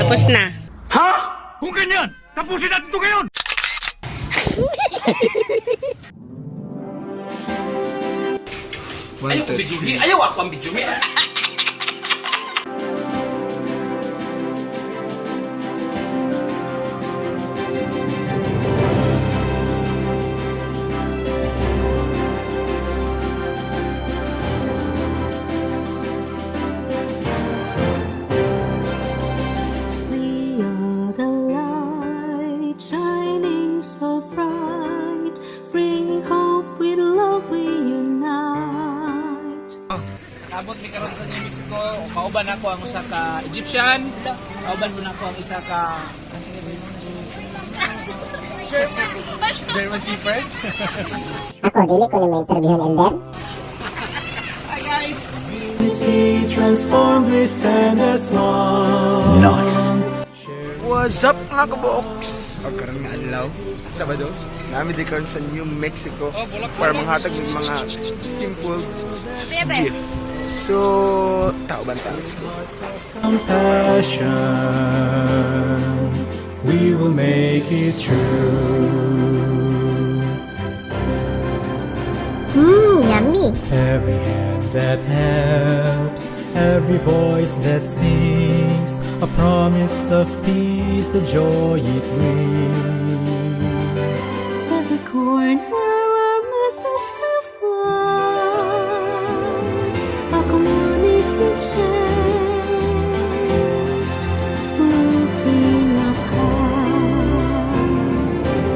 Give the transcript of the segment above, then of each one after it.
Tapos na. Ha? Kung ganyan, tapusin natin ito ngayon! Ayaw ang bidyuhi! Ayaw ako ang bidyuhi! We are the light shining so bright, bringing hope with love we unite. Nakabot mi karon sa New Mexico, kauban ako ang usa ka Egyptian, kauban mo na ako ang isa ka German Shepherd. Ako, dili ko na ma-interviewhan elder. Hi guys! Unity transformed, we stand as one. What's up mga kaboks? O karon nga adlaw, Sabado, namin di karon sa New Mexico para manghatag ng mga simple gift. So, tao banta, let's go. Compassion, we will make it true. Yummy. Every hand that helps, every voice that sings, a promise of peace, the joy it brings. Every corner our message will fly, a community changed, looking up high.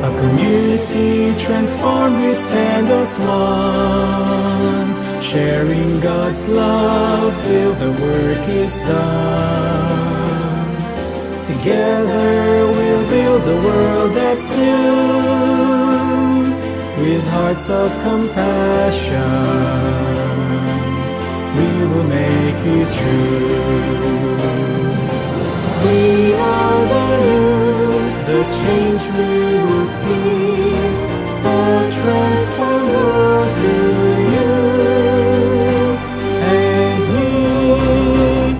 A community transformed, we stand as one, sharing God's love till the work is done. Together we'll build a world that's new, with hearts of compassion. We will make it true. We are the youth, the change we will see, a transformed world through you and me.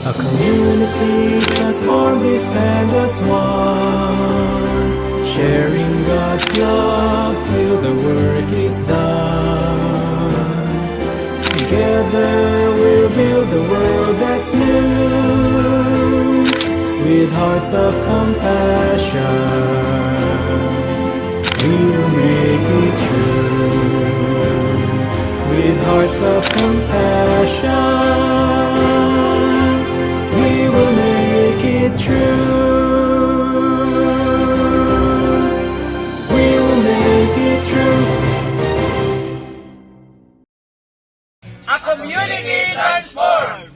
A community transformed, we stand as one, sharing God's love till the work is done. Together we'll build a world that's new, with hearts of compassion. We will make it true, with hearts of compassion. We will make it true. We will make it true. A community transformed!